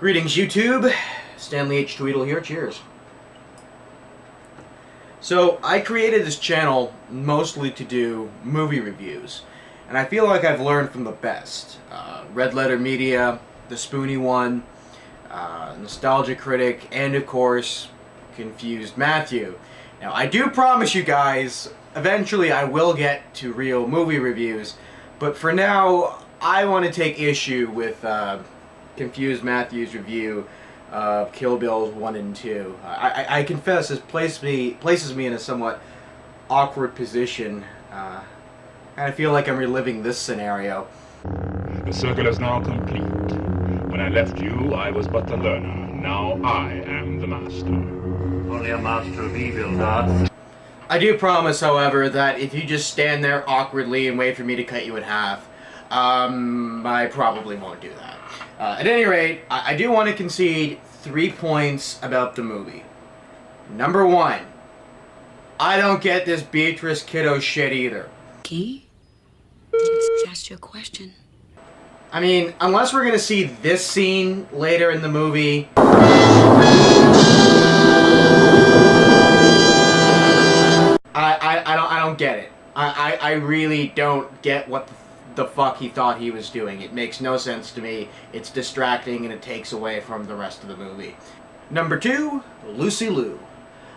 Greetings, YouTube. Stanley H. Tweedle here. Cheers. So, I created this channel mostly to do movie reviews, and I feel like I've learned from the best. Red Letter Media, The Spoony One, Nostalgia Critic, and of course, Confused Matthew. Now, I do promise you guys, eventually I will get to real movie reviews, but for now, I want to take issue with Confused Matthew's review of Kill Bill 1 and 2. I confess this places me in a somewhat awkward position. I feel like I'm reliving this scenario. The circle is now complete. When I left you, I was but the learner. Now I am the master. Only a master of evil, gods. I do promise, however, that if you just stand there awkwardly and wait for me to cut you in half, I probably won't do that. At any rate, I do want to concede 3 points about the movie. Number 1, I don't get this Beatrice Kiddo shit either. Key? Just asked you a question. I mean, unless we're going to see this scene later in the movie... I don't get it. I really don't get what the fuck he thought he was doing. It makes no sense to me. It's distracting and it takes away from the rest of the movie. Number 2, Lucy Liu.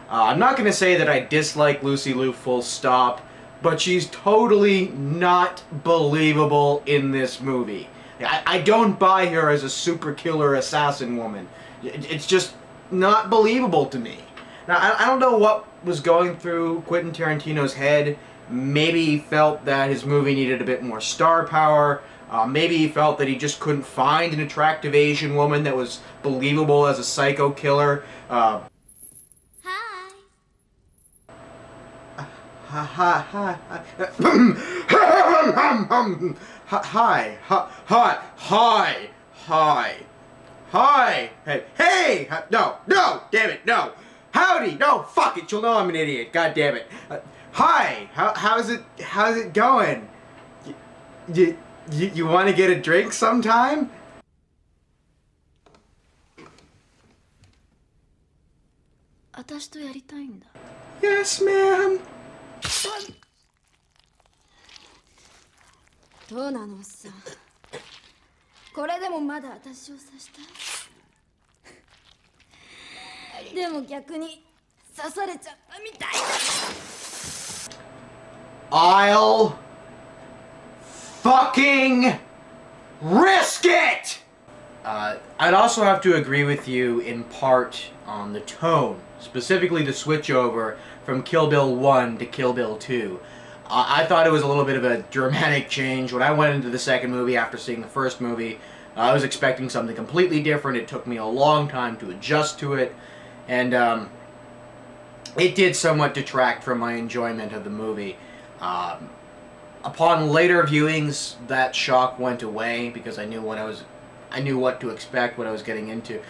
I'm not going to say that I dislike Lucy Liu full stop, but she's totally not believable in this movie. I don't buy her as a super killer assassin woman. It's just not believable to me. Now, I don't know what was going through Quentin Tarantino's head. Maybe he felt that his movie needed a bit more star power. Maybe he felt that he just couldn't find an attractive Asian woman that was believable as a psycho killer. Hi. Hi. Hey! No! Damn it! No! Howdy! No! Fuck it! You'll know I'm an idiot. God damn it! Hi! How's it going? You want to get a drink sometime? Yes, ma'am. どうなのさ。これでもまだ私を刺したい。でも逆に刺されちゃったみたいだ。I'll fucking risk it! I'd also have to agree with you in part on the tone, specifically the switch over from Kill Bill 1 to Kill Bill 2. I thought it was a little bit of a dramatic change. When I went into the second movie after seeing the first movie, I was expecting something completely different. It took me a long time to adjust to it, and it did somewhat detract from my enjoyment of the movie. Upon later viewings, that shock went away because I knew what to expect, what I was getting into,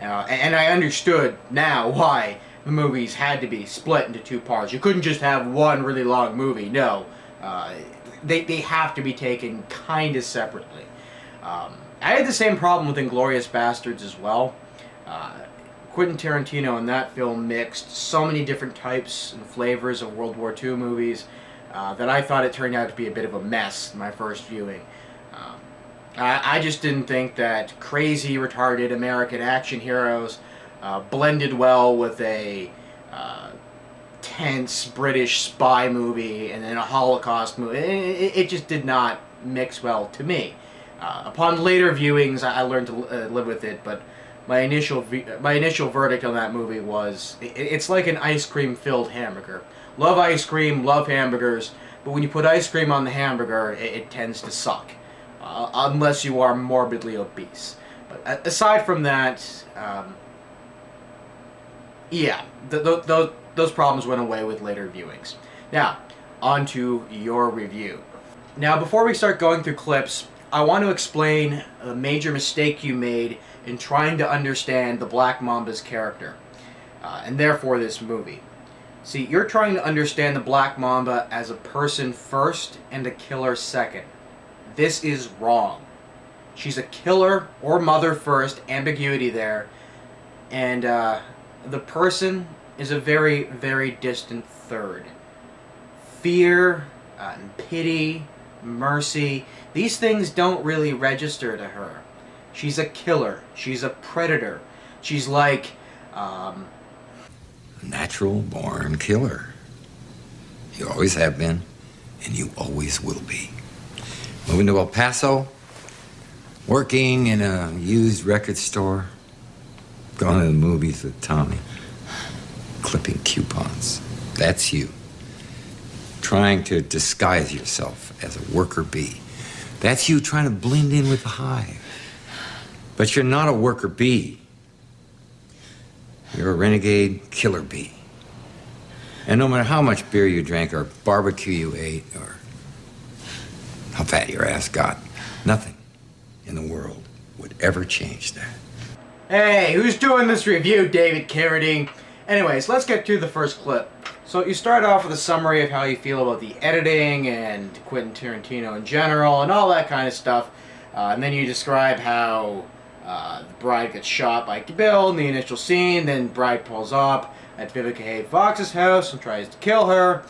and I understood now why the movies had to be split into 2 parts. You couldn't just have one really long movie. No, they have to be taken kind of separately. I had the same problem with Inglourious Basterds as well. Quentin Tarantino in that film mixed so many different types and flavors of World War II movies that I thought it turned out to be a bit of a mess in my first viewing. I just didn't think that crazy, retarded American action heroes blended well with a tense British spy movie and then a Holocaust movie. It just did not mix well to me. Upon later viewings, I learned to live with it, but my initial verdict on that movie was it's like an ice cream filled hamburger. Love ice cream, love hamburgers, but when you put ice cream on the hamburger, it tends to suck, unless you are morbidly obese. But aside from that, yeah, those problems went away with later viewings. Now, on to your review. Now, before we start going through clips, I want to explain a major mistake you made in trying to understand the Black Mamba's character, and therefore this movie. See, you're trying to understand the Black Mamba as a person first and a killer second. This is wrong. She's a killer or mother first, ambiguity there. And the person is a very, very distant third. Fear, pity, mercy, these things don't really register to her. She's a killer. She's a predator. She's like, natural born killer. You always have been, and you always will be. Moving to El Paso, working in a used record store, going to the movies with Tommy, clipping coupons. That's you. Trying to disguise yourself as a worker bee. That's you trying to blend in with the hive. But you're not a worker bee. You're a renegade killer bee. And no matter how much beer you drank or barbecue you ate or how fat your ass got, nothing in the world would ever change that. hey, who's doing this review, David Carradine? Anyways, let's get to the first clip. So you start off with a summary of how you feel about the editing and Quentin Tarantino in general and all that kind of stuff. And then you describe how the bride gets shot by Bill in the initial scene. Then bride pulls up at Vivica A. Fox's house and tries to kill her.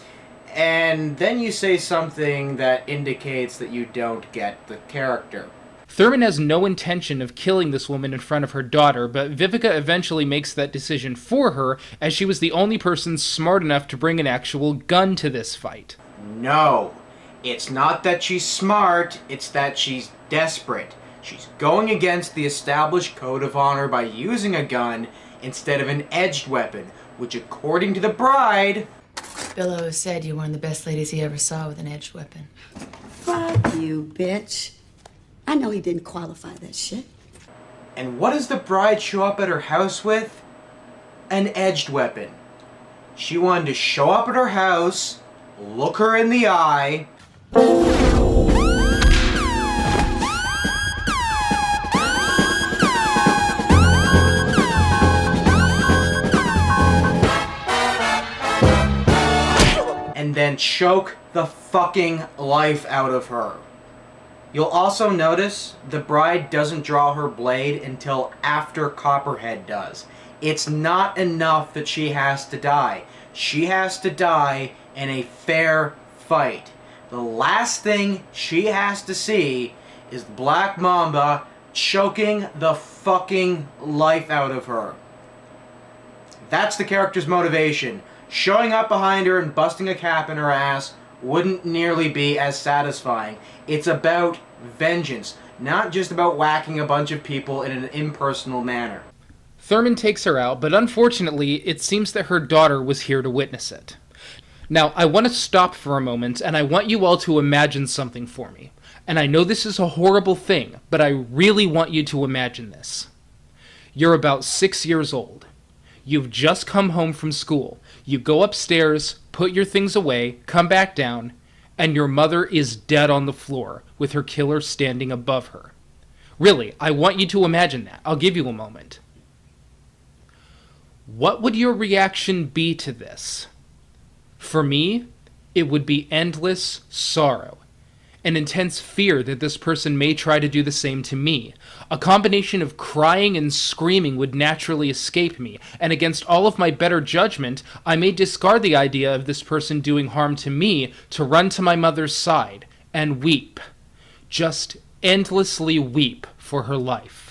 And then you say something that indicates that you don't get the character. Thurman has no intention of killing this woman in front of her daughter, but Vivica eventually makes that decision for her, as she was the only person smart enough to bring an actual gun to this fight. No, it's not that she's smart, it's that she's desperate. She's going against the established code of honor by using a gun instead of an edged weapon, which according to the bride... Bill always said you were one of the best ladies he ever saw with an edged weapon. Fuck you, bitch. I know he didn't qualify that shit. And what does the bride show up at her house with? An edged weapon. She wanted to show up at her house, look her in the eye, and then choke the fucking life out of her. You'll also notice the bride doesn't draw her blade until after Copperhead does. It's not enough that she has to die. She has to die in a fair fight. The last thing she has to see is Black Mamba choking the fucking life out of her. That's the character's motivation. Showing up behind her and busting a cap in her ass wouldn't nearly be as satisfying. It's about vengeance, not just about whacking a bunch of people in an impersonal manner. Thurman takes her out, but unfortunately, it seems that her daughter was here to witness it. Now, I want to stop for a moment, and I want you all to imagine something for me. And I know this is a horrible thing, but I really want you to imagine this. You're about 6 years old. You've just come home from school. You go upstairs, put your things away, come back down, and your mother is dead on the floor, with her killer standing above her. Really, I want you to imagine that. I'll give you a moment. What would your reaction be to this? For me, it would be endless sorrow, an intense fear that this person may try to do the same to me. A combination of crying and screaming would naturally escape me, and against all of my better judgment, I may discard the idea of this person doing harm to me to run to my mother's side and weep. Just endlessly weep for her life.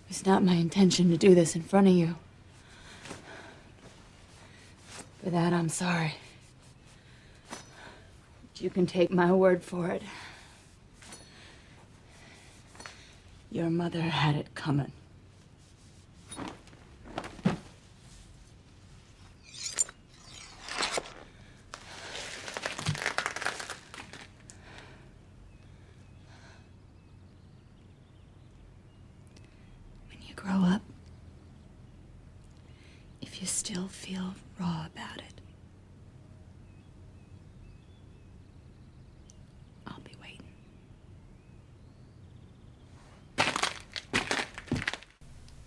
It's not my intention to do this in front of you. For that, I'm sorry. But you can take my word for it. Your mother had it coming. Grow up, if you still feel raw about it,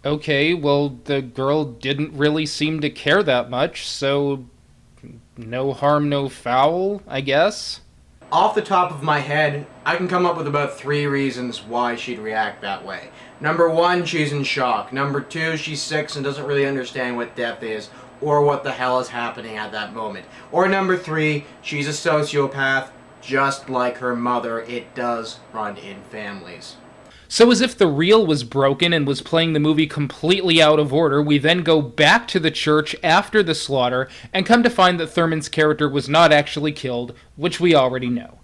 Okay, well, the girl didn't really seem to care that much, so no harm, no foul, I guess? Off the top of my head, I can come up with about 3 reasons why she'd react that way. Number 1, she's in shock. Number 2, she's 6 and doesn't really understand what death is or what the hell is happening at that moment. Or number 3, she's a sociopath, just like her mother. It does run in families. So as if the reel was broken and was playing the movie completely out of order, we then go back to the church after the slaughter and come to find that Thurman's character was not actually killed, which we already know.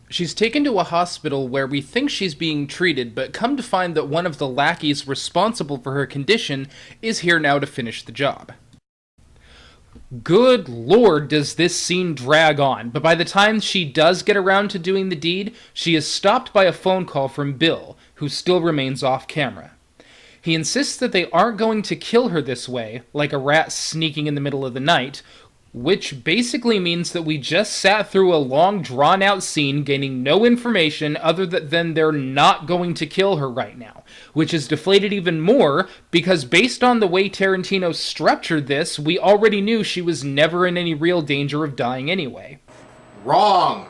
She's taken to a hospital where we think she's being treated, but come to find that one of the lackeys responsible for her condition is here now to finish the job. Good lord, does this scene drag on, but by the time she does get around to doing the deed, she is stopped by a phone call from Bill, who still remains off camera. He insists that they aren't going to kill her this way, like a rat sneaking in the middle of the night, which basically means that we just sat through a long, drawn-out scene gaining no information other than they're not going to kill her right now, which is deflated even more because based on the way Tarantino structured this, we already knew she was never in any real danger of dying anyway. Wrong!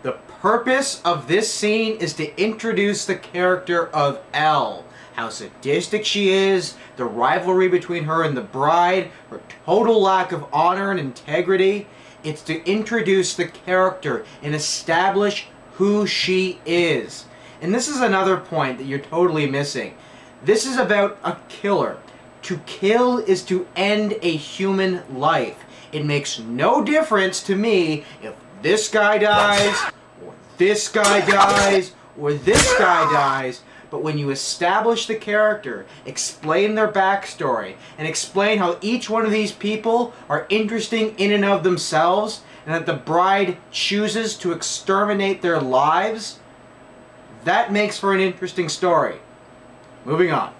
The purpose of this scene is to introduce the character of Elle. How sadistic she is, the rivalry between her and the bride, her total lack of honor and integrity. It's to introduce the character and establish who she is. And this is another point that you're totally missing. This is about a killer. To kill is to end a human life. It makes no difference to me if this guy dies, or this guy dies, or this guy dies. But when you establish the character, explain their backstory, and explain how each one of these people are interesting in and of themselves, and that the bride chooses to exterminate their lives, that makes for an interesting story. Moving on.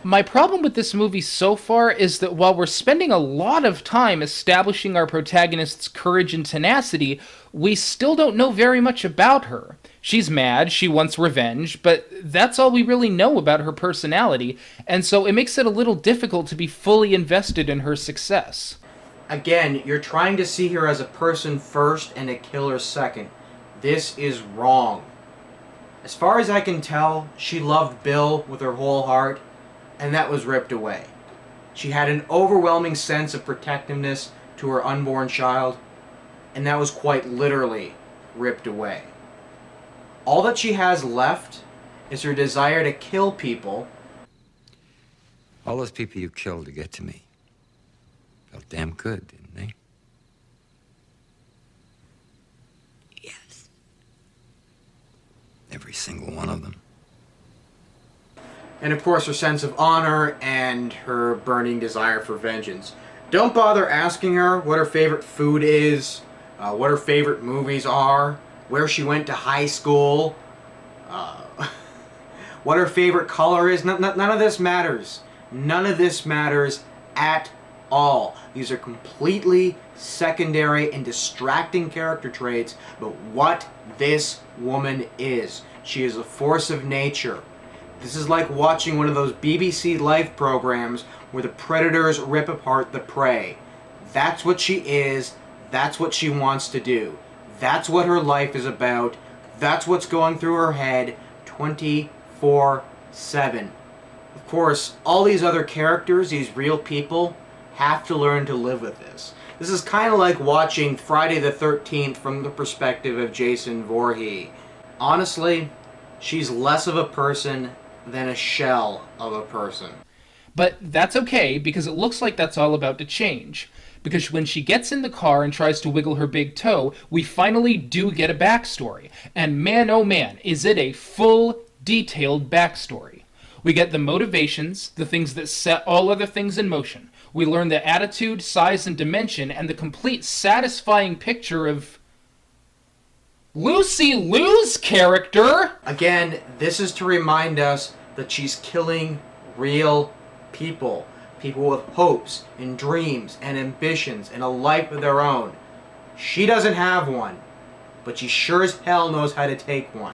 My problem with this movie so far is that while we're spending a lot of time establishing our protagonist's courage and tenacity, we still don't know very much about her. She's mad, she wants revenge, but that's all we really know about her personality, and so it makes it a little difficult to be fully invested in her success. Again, you're trying to see her as a person first and a killer second. This is wrong. As far as I can tell, she loved Bill with her whole heart, and that was ripped away. She had an overwhelming sense of protectiveness to her unborn child, and that was quite literally ripped away. All that she has left is her desire to kill people. All those people you killed to get to me felt damn good, didn't they? Yes. Every single one of them. And of course her sense of honor and her burning desire for vengeance. Don't bother asking her what her favorite food is, what her favorite movies are, where she went to high school, what her favorite color is. None of this matters. None of this matters at all. These are completely secondary and distracting character traits, but what this woman is. She is a force of nature. This is like watching one of those BBC Life programs where the predators rip apart the prey. That's what she is. That's what she wants to do. That's what her life is about. That's what's going through her head 24/7. Of course, all these other characters, these real people, have to learn to live with this. This is kind of like watching Friday the 13th from the perspective of Jason Voorhees. Honestly, she's less of a person than a shell of a person. But that's okay, because it looks like that's all about to change. Because when she gets in the car and tries to wiggle her big toe, we finally do get a backstory. And man, oh man, is it a full, detailed backstory. We get the motivations, the things that set all other things in motion. We learn the attitude, size, and dimension, and the complete satisfying picture of Lucy Liu's character. Again, this is to remind us that she's killing real people. People with hopes and dreams and ambitions and a life of their own. She doesn't have one, but she sure as hell knows how to take one.